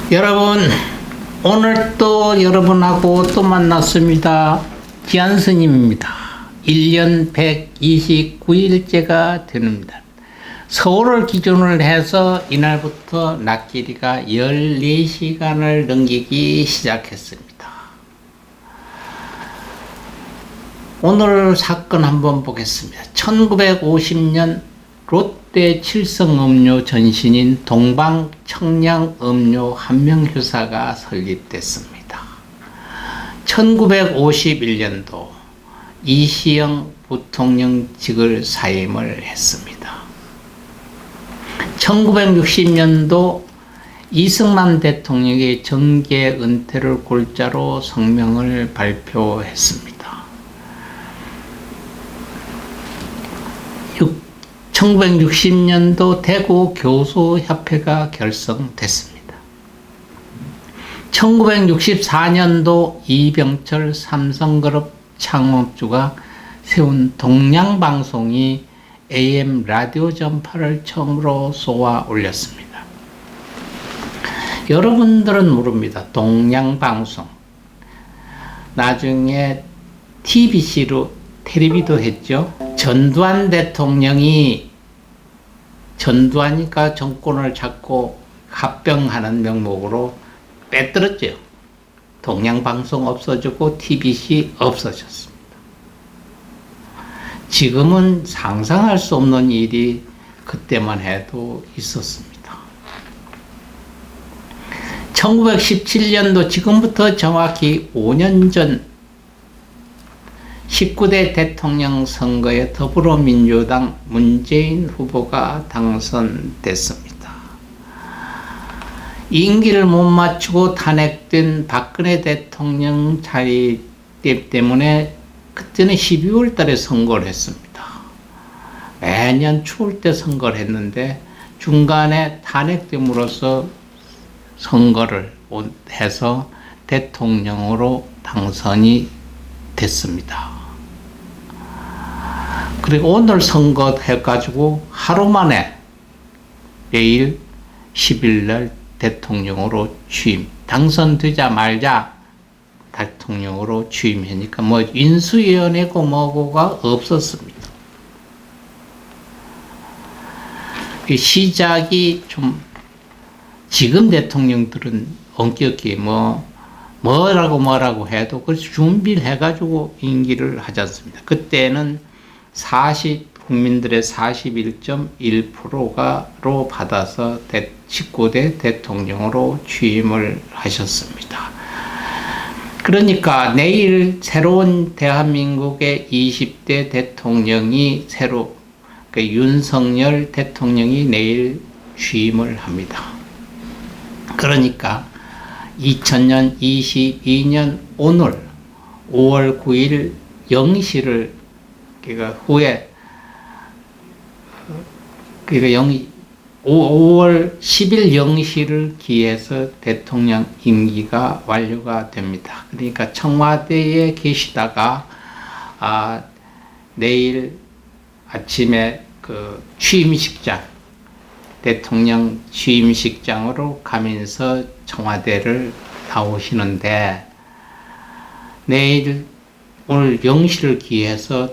여러분, 오늘 또 여러분하고 또 만났습니다. 지한 스님입니다. 1년 129일째가 됩니다. 서울을 기준으로 해서 이날부터 낮 길이가 14시간을 넘기기 시작했습니다. 오늘 사건 한번 보겠습니다. 1950년 롯데 칠성음료 전신인 동방청량음료 한명휴사가 설립됐습니다. 1951년도 이시영 부통령직을 사임을 했습니다. 1960년도 이승만 대통령의 정계 은퇴를 골자로 성명을 발표했습니다. 1960년도 대구 교수협회가 결성됐습니다. 1964년도 이병철 삼성그룹 창업주가 세운 동양방송이 AM 라디오 전파를 처음으로 쏘아 올렸습니다. 여러분들은 모릅니다. 동양방송. 나중에 TBC로 텔레비도 했죠. 전두환 대통령이 전두환이니까 정권을 잡고 합병하는 명목으로 빼들었죠. 동양방송 없어지고 TBC 없어졌습니다. 지금은 상상할 수 없는 일이 그때만 해도 있었습니다. 1917년도 지금부터 정확히 5년 전 19대 대통령 선거에 더불어민주당 문재인 후보가 당선됐습니다. 임기를 못 마치고 탄핵된 박근혜 대통령 자리 때문에 그때는 12월 달에 선거를 했습니다. 매년 추울 때 선거를 했는데 중간에 탄핵됨으로써 선거를 해서 대통령으로 당선이 됐습니다. 그리고 오늘 선거 해가지고 하루 만에 내일 10일 날 대통령으로 취임, 당선되자마자 대통령으로 취임하니까 뭐 인수위원회고 뭐고가 없었습니다. 시작이 좀 지금 대통령들은 엄격히 뭐라고 해도 그래서 준비를 해가지고 임기를 하지 않습니다. 그때는 국민들의 41.1%로 받아서 19대 대통령으로 취임을 하셨습니다. 그러니까 내일 새로운 대한민국의 20대 대통령이 윤석열 대통령이 내일 취임을 합니다. 그러니까 2000년 22년 오늘 5월 9일 0시를 후에 5월 10일 0시를 기해서 대통령 임기가 완료가 됩니다. 그러니까 청와대에 계시다가 내일 아침에 취임식장, 대통령 취임식장으로 가면서 청와대를 나오시는데 오늘 0시를 기해서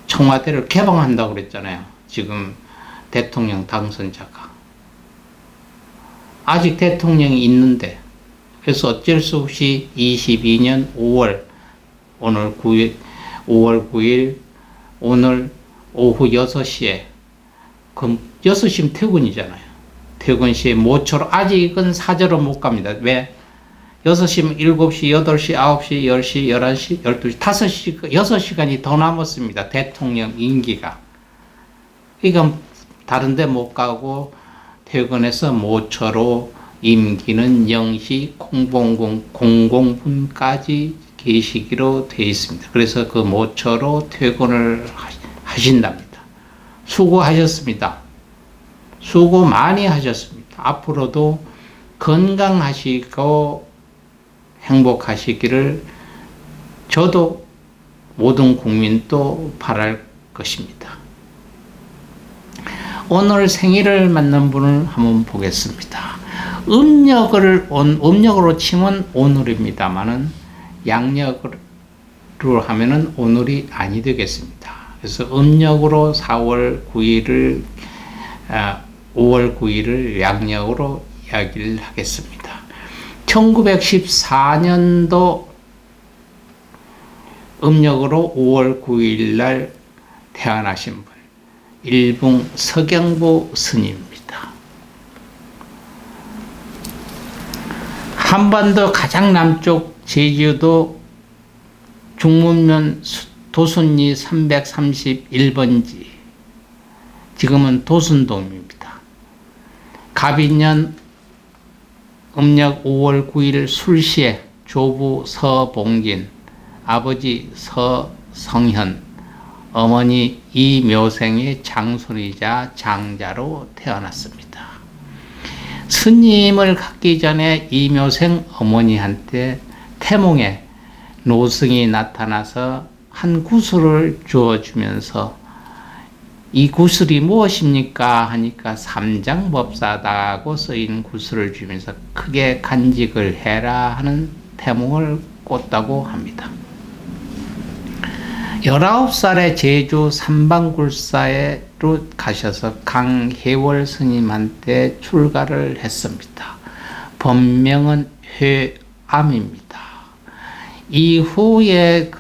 청와대를 개방한다고 그랬잖아요. 지금 대통령 당선자가. 아직 대통령이 있는데. 그래서 어쩔 수 없이 22년 5월 9일 오늘 오후 6시에 그럼 6시면 퇴근이잖아요. 퇴근 시에 모처럼 아직은 사저로 못 갑니다. 왜? 6시면 7시, 8시, 9시, 10시, 11시, 12시, 5시, 6시간이 더 남았습니다. 대통령 임기가. 그러니까 다른 데 못 가고 퇴근해서 모처로 임기는 0시 00분까지 계시기로 되어 있습니다. 그래서 그 모처로 퇴근을 하신답니다. 수고하셨습니다. 수고 많이 하셨습니다. 앞으로도 건강하시고 행복하시기를 저도 모든 국민도 바랄 것입니다. 오늘 생일을 맞는 분을 한번 보겠습니다. 음력으로 치면 오늘입니다만은 양력으로 하면은 오늘이 아니 되겠습니다. 그래서 음력으로 4월 9일을 5월 9일을 양력으로 이야기를 하겠습니다. 1914년도 음력으로 5월 9일 날 태어나신 분, 일봉 서경보 스님입니다. 한반도 가장 남쪽 제주도 중문면 도순리 331번지, 지금은 도순동입니다. 갑인년 음력 5월 9일 술시에 조부 서봉진, 아버지 서성현, 어머니 이묘생의 장손이자 장자로 태어났습니다. 스님을 갖기 전에 이묘생 어머니한테 태몽에 노승이 나타나서 한 구슬을 주어주면서 이 구슬이 무엇입니까? 하니까 삼장법사다고 쓰인 구슬을 주면서 크게 간직을 해라 하는 태몽을 꿨다고 합니다. 19살에 제주 삼방굴사로 가셔서 강혜월 스님한테 출가를 했습니다. 본명은 회암입니다. 이후에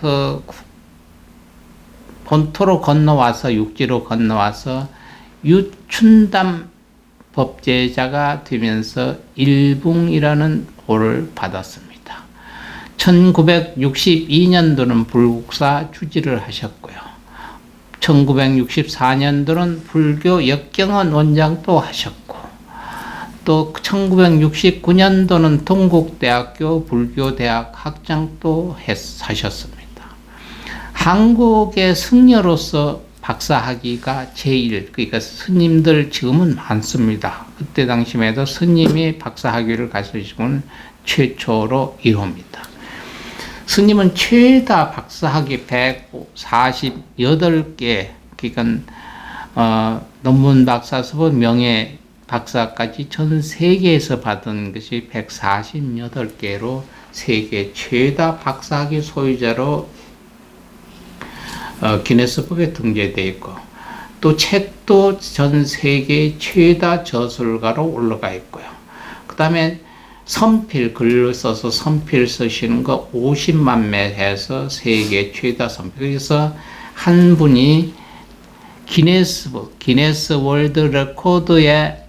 본토로 건너와서 육지로 건너와서 유춘담 법제자가 되면서 일붕이라는 호를 받았습니다. 1962년도는 불국사 주지를 하셨고요. 1964년도는 불교 역경원 원장도 하셨고, 또 1969년도는 동국대학교 불교대학 학장도 하셨습니다. 한국의 승려로서 박사학위가 제1, 그러니까 스님들 지금은 많습니다. 그때 당시에도 스님이 박사학위를 가지신 최초로 1호입니다. 스님은 최다 박사학위 148개, 그러니까 논문 박사서부 명예 박사까지 전 세계에서 받은 것이 148개로 세계 최다 박사학위 소유자로 기네스북에 등재되어 있고, 또 책도 전 세계 최다 저술가로 올라가 있고요. 그 다음에 선필, 글을 써서 선필 쓰시는 거 50만 매 해서 세계 최다 선필. 그래서 한 분이 기네스 월드 레코드에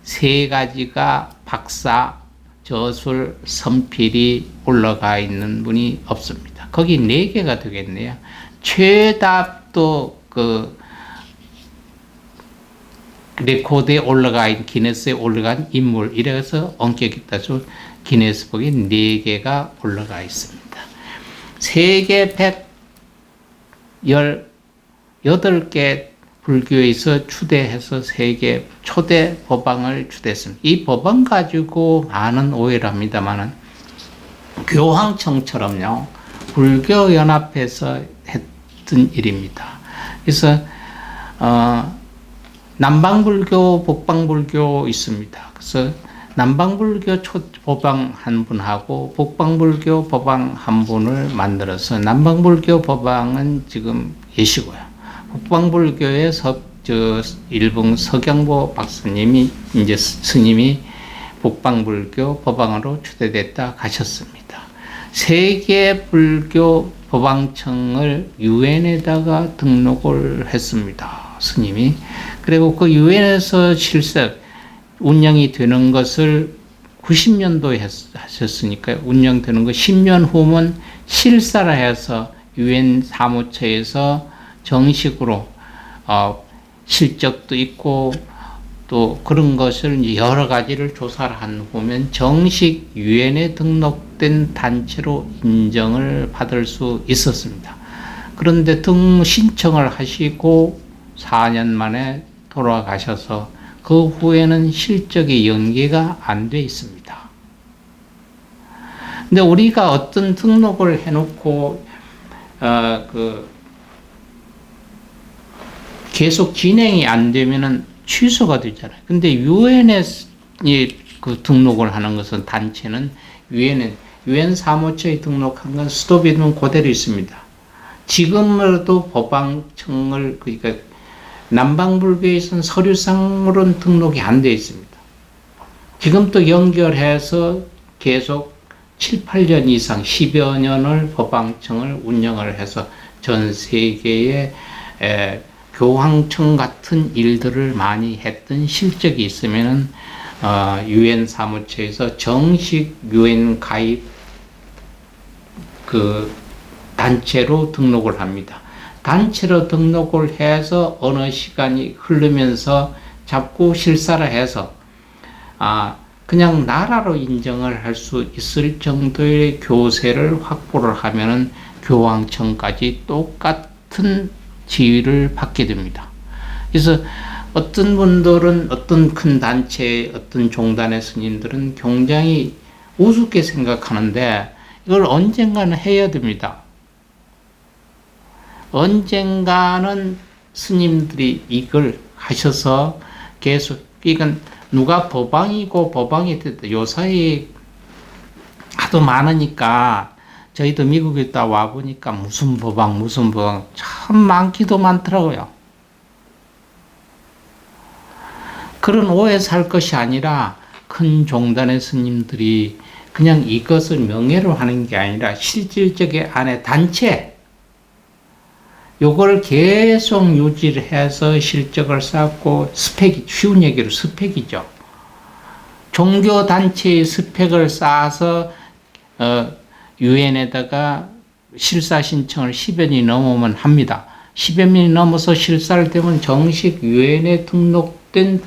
3가지가 박사, 저술, 선필이 올라가 있는 분이 없습니다. 거기 4개가 되겠네요. 최다도 레코드에 올라가 있는, 기네스에 올라간 인물, 이래서 엄격히 따져 기네스북에 4개가 올라가 있습니다. 세계 118개 불교에서 추대해서 세계 초대 법왕을 추대했습니다. 이 법왕 가지고 많은 오해를 합니다만은 교황청처럼요, 불교연합에서 했던 일입니다. 그래서 남방불교, 북방불교 있습니다. 그래서 남방불교 법왕 한 분하고 북방불교 법왕 한 분을 만들어서, 남방불교 법왕은 지금 계시고요. 북방불교의 일봉 서경보 박사님이, 이제 스님이 북방불교 법왕으로 추대됐다 가셨습니다. 세계 불교 법왕청을 유엔에다가 등록을 했습니다. 스님이. 그리고 그 유엔에서 실습 운영이 되는 것을 90년도에 하셨으니까 운영되는 거 10년 후면 실사를 해서 유엔 사무처에서 정식으로 실적도 있고 또 그런 것을 여러 가지를 조사를 한 후면 정식 유엔에 등록된 단체로 인정을 받을 수 있었습니다. 그런데 신청을 하시고 4년 만에 돌아가셔서 그 후에는 실적이 연계가 안 돼 있습니다. 근데 우리가 어떤 등록을 해놓고 계속 진행이 안 되면은 취소가 되잖아요. 근데 유엔에 그 등록을 하는 것은 단체는 유엔 사무처에 등록한 건 수도비는 그대로 있습니다. 지금으로도 법왕청을 그러니까 남방불교에서는 서류상으로는 등록이 안 되어 있습니다. 지금 또 연결해서 계속 7, 8년 이상 10여 년을 법왕청을 운영을 해서 전 세계에 교황청 같은 일들을 많이 했던 실적이 있으면은 유엔 사무처에서 정식 유엔 가입 그 단체로 등록을 합니다. 단체로 등록을 해서 어느 시간이 흐르면서 자꾸 실사를 해서 그냥 나라로 인정을 할 수 있을 정도의 교세를 확보를 하면은 교황청까지 똑같은 지위를 받게 됩니다. 그래서 어떤 분들은 어떤 큰 단체, 어떤 종단의 스님들은 굉장히 우습게 생각하는데 이걸 언젠가는 해야 됩니다. 언젠가는 스님들이 이걸 하셔서 계속, 이건 누가 법왕이고 법왕이 됐다. 요사이 하도 많으니까 저희도 미국에 있다 와보니까 무슨 법왕 참 많기도 많더라고요. 그런 오해 살 것이 아니라 큰 종단의 스님들이 그냥 이것을 명예로 하는 게 아니라 실질적인 안에 단체 요걸 계속 유지를 해서 실적을 쌓고 스펙이 쉬운 얘기로 스펙이죠. 종교단체의 스펙을 쌓아서 유엔에다가 실사 신청을 10여 년이 넘으면 합니다. 10여 년이 넘어서 실사를 되면 정식 유엔에 등록된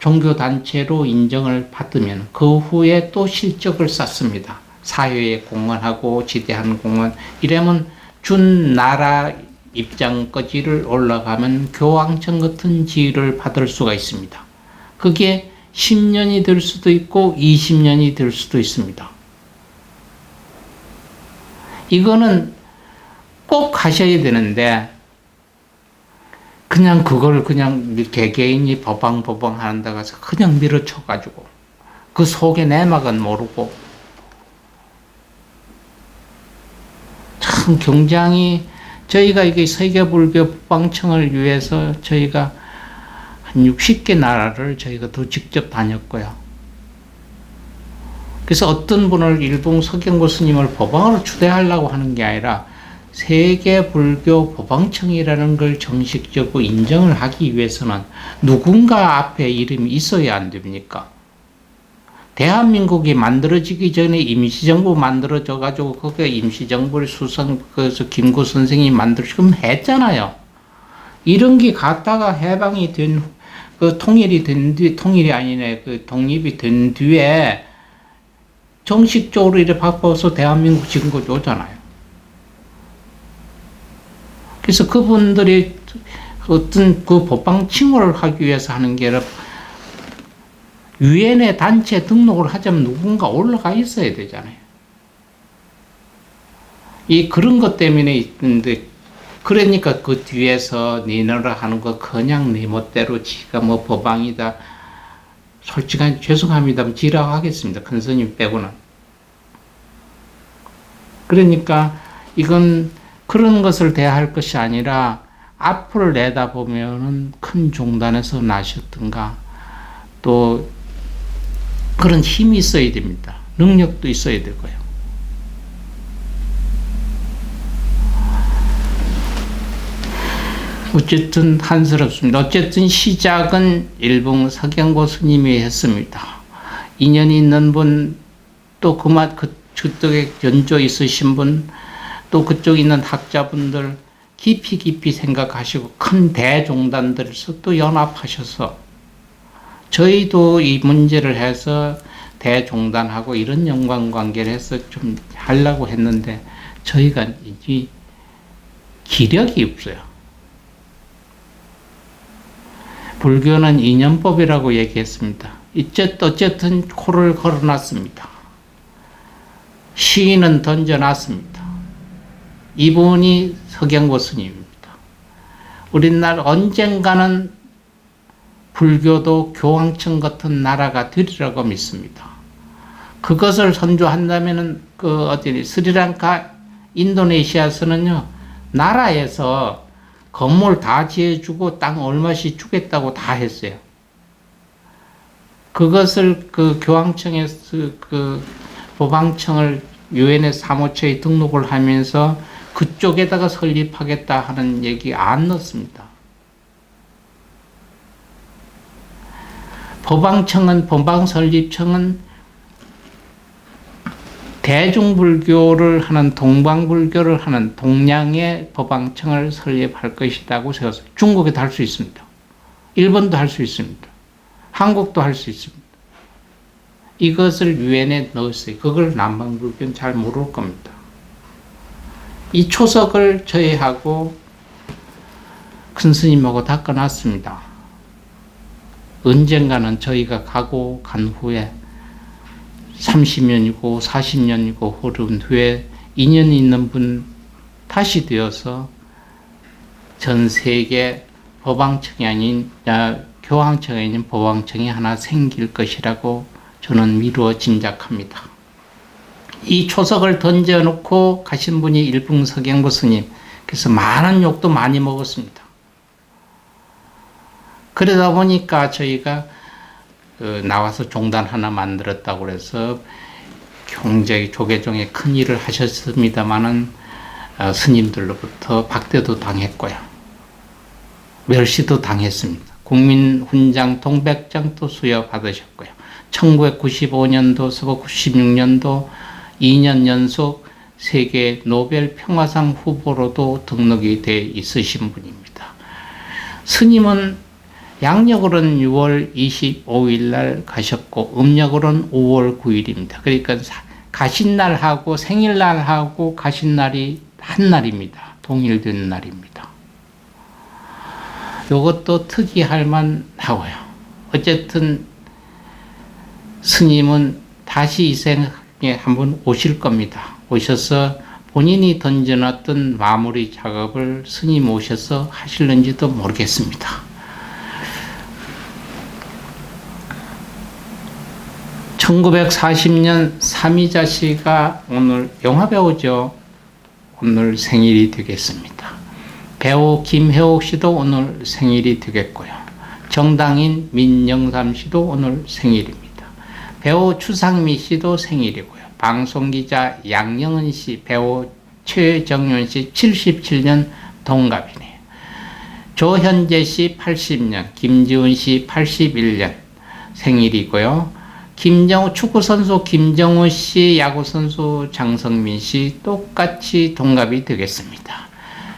종교단체로 인정을 받으면 그 후에 또 실적을 쌓습니다. 사회에 공헌하고 지대한 공헌 이러면 준 나라 입장까지를 올라가면 교황청 같은 지위를 받을 수가 있습니다. 그게 10년이 될 수도 있고 20년이 될 수도 있습니다. 이거는 꼭 하셔야 되는데 그냥 그걸 그냥 개개인이 버방버방 하는데 가서 그냥 밀어쳐가지고 그 속의 내막은 모르고 참 굉장히 저희가 이게 세계불교 법왕청을 위해서 저희가 한 60개 나라를 저희가 더 직접 다녔고요. 그래서 어떤 분을 일본 서경고 스님을 법왕으로 추대하려고 하는 게 아니라 세계불교 법왕청이라는 걸 정식적으로 인정을 하기 위해서는 누군가 앞에 이름이 있어야 안 됩니까? 대한민국이 만들어지기 전에 임시정부 만들어져가지고 거기에 임시정부를 그래서 김구 선생이 지금 했잖아요. 이런 게 갔다가 해방이 된, 통일이 된 뒤, 통일이 아니네, 독립이 된 뒤에 정식적으로 이렇게 바꿔서 대한민국 지은 거 오잖아요. 그래서 그분들이 어떤 그 법방 칭호를 하기 위해서 하는 게 아니라 유엔의 단체 등록을 하자면 누군가 올라가 있어야 되잖아요. 그런 것 때문에 있는데, 그러니까 그 뒤에서 니너라 하는 거 그냥 니 멋대로 지가 뭐 법왕이다. 솔직히 죄송합니다. 지라고 하겠습니다. 큰 스님 빼고는. 그러니까 이건 그런 것을 대할 것이 아니라 앞을 내다보면은 큰 종단에서 나셨던가 또 그런 힘이 있어야 됩니다. 능력도 있어야 되고요. 어쨌든 한스럽습니다. 어쨌든 시작은 일본 서경고 스님이 했습니다. 인연이 있는 분, 또 그쪽에 연조 있으신 분, 또 그쪽에 있는 학자분들 깊이 생각하시고 큰 대종단들에서 또 연합하셔서 저희도 이 문제를 해서 대종단하고 이런 연관관계를 해서 좀 하려고 했는데 저희가 이 기력이 없어요. 불교는 인연법이라고 얘기했습니다. 어쨌든 코를 걸어놨습니다. 시인은 던져놨습니다. 이분이 서경고 스님입니다. 우리나라 언젠가는 불교도 교황청 같은 나라가 되리라고 믿습니다. 그것을 선조한다면은 스리랑카, 인도네시아에서는요, 나라에서 건물 다 지어주고 땅 얼마씩 주겠다고 다 했어요. 그것을 교황청에서 법왕청을 유엔의 사무처에 등록을 하면서 그쪽에다가 설립하겠다 하는 얘기 안 넣습니다. 법왕설립청은 대중불교를 하는, 동방불교를 하는 동양의 법왕청을 설립할 것이라고 세웠어요. 중국에도 할 수 있습니다. 일본도 할 수 있습니다. 한국도 할 수 있습니다. 이것을 유엔에 넣었어요. 그걸 남방불교는 잘 모를 겁니다. 이 초석을 저희하고 큰 스님하고 다 꺼놨습니다. 언젠가는 저희가 가고 간 후에 30년이고 40년이고 흐른 후에 인연이 있는 분 다시 되어서 전 세계 법왕청이 아닌 교황청이 아닌 법왕청이 하나 생길 것이라고 저는 미루어 짐작합니다. 이 초석을 던져놓고 가신 분이 일풍석영보 스님. 그래서 많은 욕도 많이 먹었습니다. 그러다 보니까 저희가 나와서 종단 하나 만들었다고 해서 굉장히 조계종에 큰 일을 하셨습니다마는 스님들로부터 박대도 당했고요. 멸시도 당했습니다. 국민훈장 동백장도 수여받으셨고요. 1995년도서부터 96년도 2년 연속 세계 노벨 평화상 후보로도 등록이 돼 있으신 분입니다. 스님은 양력으로는 6월 25일 날 가셨고 음력으로는 5월 9일입니다. 그러니까 가신 날하고 생일날하고 가신 날이 한 날입니다. 동일된 날입니다. 이것도 특이할 만하고요. 어쨌든 스님은 다시 이 생에 한번 오실 겁니다. 오셔서 본인이 던져놨던 마무리 작업을 스님 오셔서 하실는지도 모르겠습니다. 1940년 삼이자 씨가 오늘 영화배우죠. 오늘 생일이 되겠습니다. 배우 김혜옥 씨도 오늘 생일이 되겠고요. 정당인 민영삼 씨도 오늘 생일입니다. 배우 추상미 씨도 생일이고요. 방송기자 양영은 씨, 배우 최정윤 씨 77년 동갑이네요. 조현재 씨 80년, 김지훈 씨 81년 생일이고요. 축구선수 김정우 씨, 야구선수 장성민 씨 똑같이 동갑이 되겠습니다.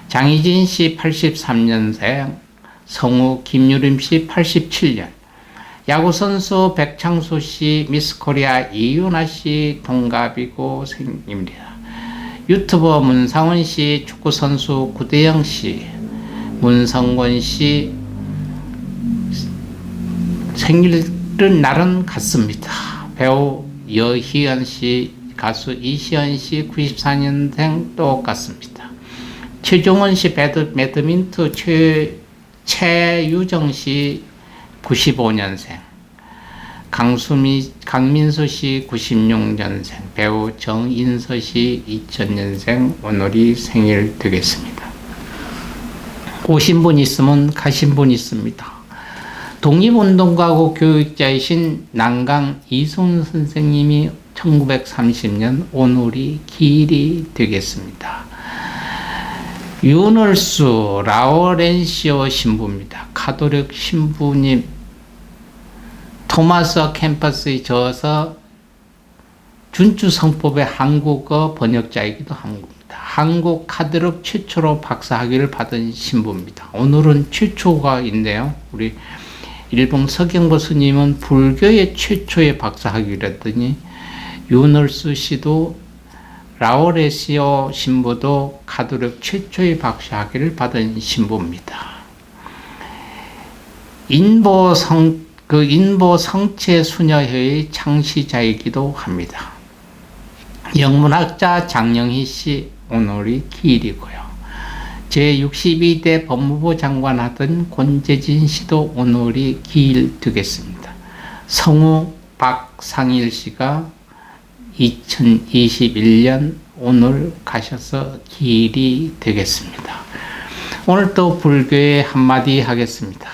장희진 씨 83년생, 성우 김유림 씨 87년, 야구선수 백창수 씨, 미스코리아 이윤아 씨 동갑이고 생입니다. 유튜버 문상원 씨, 축구선수 구대영 씨, 문성권 씨 생일은 날은 같습니다. 배우 여희연 씨, 가수 이시연 씨 94년생 똑같습니다. 최종원 씨 배드민턴 최유정 씨 95년생, 강민수 씨 96년생, 배우 정인서 씨 2000년생 오늘이 생일 되겠습니다. 오신 분 있으면 가신 분 있습니다. 독립운동가고 교육자이신 난강 이송 선생님이 1930년 오늘이 기일이 되겠습니다. 유널수 라오렌시오 신부입니다. 가톨릭 신부님, 토마스 캠퍼스에 저어서 준주 성법의 한국어 번역자이기도 합니다. 한국 카톨릭 최초로 박사학위를 받은 신부입니다. 오늘은 최초가 있네요. 우리 일본 석영보 스님은 불교의 최초의 박사학위라더니 유널수 씨도 라오레시오 신부도 가톨릭 최초의 박사학위를 받은 신부입니다. 인보 성체 수녀회의 창시자이기도 합니다. 영문학자 장영희 씨 오늘이 기일이고요. 제62대 법무부 장관 하던 권재진 씨도 오늘이 기일되겠습니다. 성우 박상일 씨가 2021년 오늘 가셔서 기일이 되겠습니다. 오늘 또 불교에 한마디 하겠습니다.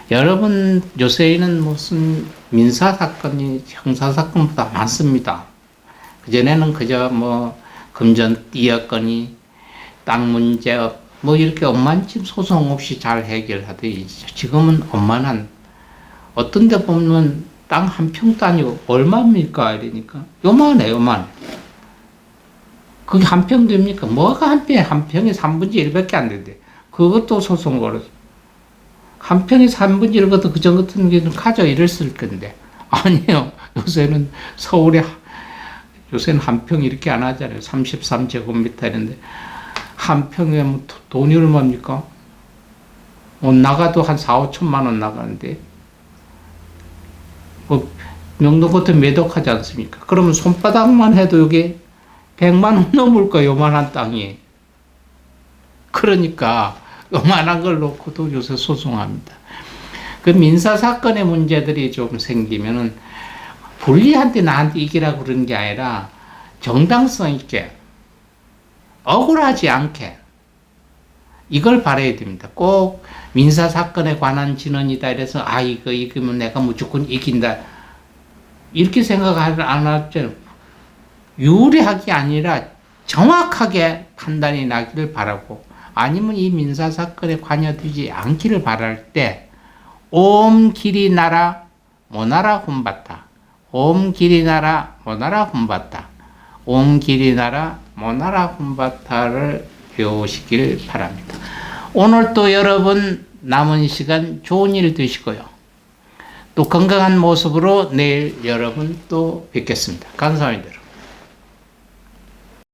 여러분, 요새는 무슨 민사사건이 형사사건보다 많습니다. 그전에는 그저 금전 띠었거니 땅 문제 이렇게 엄만침 소송 없이 잘 해결하더니 지금은 엄만한, 어떤 데 보면 땅 한 평도 아니고 얼마입니까? 이러니까 요만해. 그게 한 평 됩니까? 뭐가 한 평에 3분의 1밖에 안 된대. 그것도 소송 걸어서. 한 평에 3분의 1 것도 그전 같은 경우는 가져 이랬을 건데. 아니에요. 요새는 한 평 이렇게 안 하잖아요. 33제곱미터 이런데. 한 평에 돈이 얼마입니까? 나가도 한 4, 5천만 원 나가는데. 명동 같은 매덕하지 않습니까? 그러면 손바닥만 해도 여기 100만 원 넘을 거예요. 요만한 땅이. 그러니까 요만한 걸 놓고도 요새 소송합니다. 그 민사사건의 문제들이 좀 생기면은 불리한테 나한테 이기라고 그러는 게 아니라 정당성 있게 억울하지 않게 이걸 바라야 됩니다. 꼭 민사사건에 관한 진언이다 이래서 이거 이기면 내가 무조건 이긴다 이렇게 생각 안 하죠. 유리하게 아니라 정확하게 판단이 나기를 바라고, 아니면 이 민사사건에 관여되지 않기를 바랄 때 옴 길이 나라 모나라 훈바타, 옴 길이 나라 모나라 훈바타, 옴 길이 나라 모나라 훈바타를 배우시길 바랍니다. 오늘 또 여러분 남은 시간 좋은 일 되시고요. 또 건강한 모습으로 내일 여러분 또 뵙겠습니다. 감사합니다.